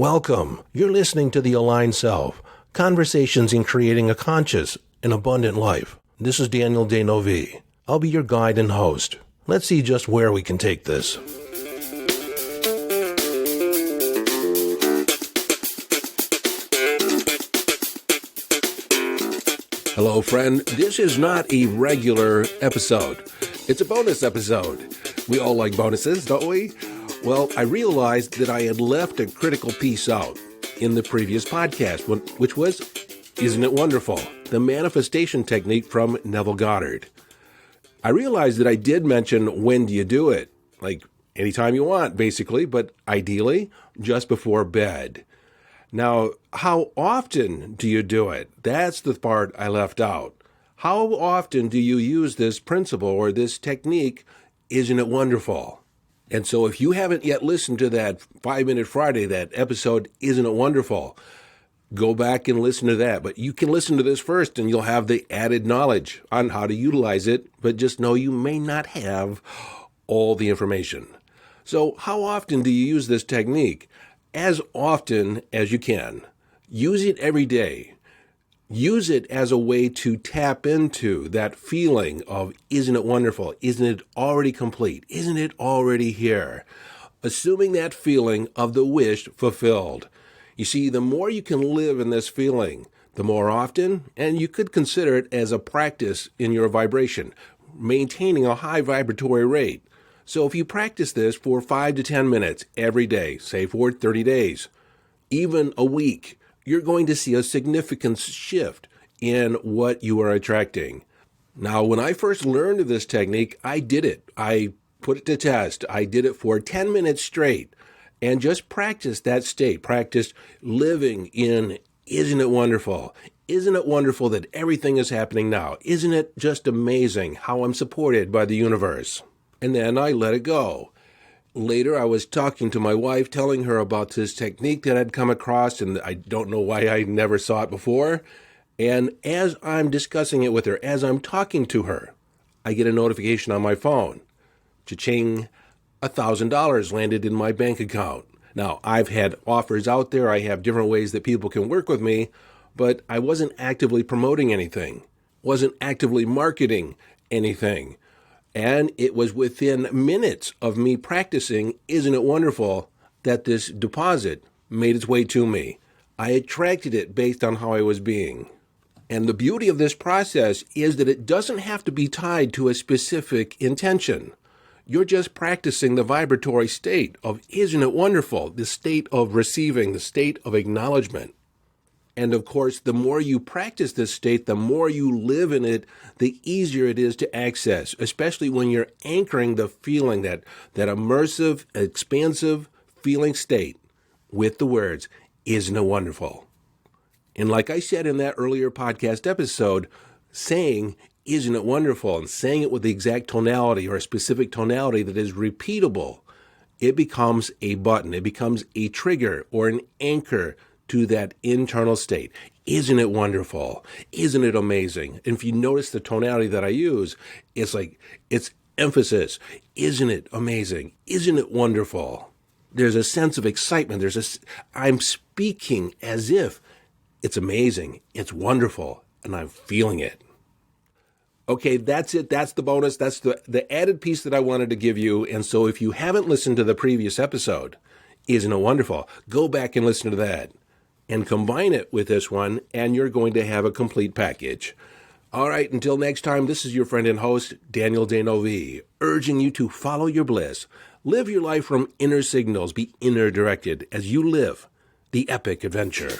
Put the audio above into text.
Welcome. You're listening to The Aligned Self, Conversations in Creating a Conscious and Abundant Life. This is Daniel Denovi. I'll be your guide and host. Let's see just where we can take this. Hello, friend. This is not a regular episode. It's a bonus episode. We all like bonuses, don't we? Well, I realized that I had left a critical piece out in the previous podcast, which was, isn't it wonderful? The manifestation technique from Neville Goddard. I realized that I did mention when do you do it? Like anytime you want, basically, but ideally just before bed. Now, how often do you do it? That's the part I left out. How often do you use this principle or this technique? Isn't it wonderful? And so if you haven't yet listened to that 5-Minute Friday, that episode, Isn't It Wonderful? Go back and listen to that. But you can listen to this first and you'll have the added knowledge on how to utilize it. But just know you may not have all the information. So how often do you use this technique? As often as you can. Use it every day. Use it as a way to tap into that feeling of, isn't it wonderful? Isn't it already complete? Isn't it already here? Assuming that feeling of the wish fulfilled. You see, the more you can live in this feeling, the more often, and you could consider it as a practice in your vibration, maintaining a high vibratory rate. So if you practice this for 5 to 10 minutes every day, say for 30 days, even a week, you're going to see a significant shift in what you are attracting. Now, when I first learned of this technique, I did it. I put it to test. I did it for 10 minutes straight and just practiced that state, practiced living in, isn't it wonderful? Isn't it wonderful that everything is happening now? Isn't it just amazing how I'm supported by the universe? And then I let it go. Later, I was talking to my wife, telling her about this technique that I'd come across, and I don't know why I never saw it before. And as I'm discussing it with her, as I'm talking to her, I get a notification on my phone. Cha-ching, $1,000 landed in my bank account. Now, I've had offers out there. I have different ways that people can work with me, but I wasn't actively promoting anything, wasn't actively marketing anything. And it was within minutes of me practicing, isn't it wonderful, that this deposit made its way to me. I attracted it based on how I was being. And the beauty of this process is that it doesn't have to be tied to a specific intention. You're just practicing the vibratory state of, isn't it wonderful, the state of receiving, the state of acknowledgement. And of course, the more you practice this state, the more you live in it, the easier it is to access, especially when you're anchoring the feeling, that immersive, expansive feeling state with the words, isn't it wonderful? And like I said in that earlier podcast episode, saying, isn't it wonderful, and saying it with the exact tonality or a specific tonality that is repeatable, it becomes a button, it becomes a trigger or an anchor to that internal state. Isn't it wonderful? Isn't it amazing? And if you notice the tonality that I use, it's like, it's emphasis. Isn't it amazing? Isn't it wonderful? There's a sense of excitement. I'm speaking as if it's amazing, it's wonderful, and I'm feeling it. Okay, that's it. That's the bonus. That's the added piece that I wanted to give you. And so if you haven't listened to the previous episode, isn't it wonderful? Go back and listen to that. And combine it with this one, and you're going to have a complete package. All right, until next time, this is your friend and host, Daniel Denovi, urging you to follow your bliss. Live your life from inner signals. Be inner directed as you live the epic adventure.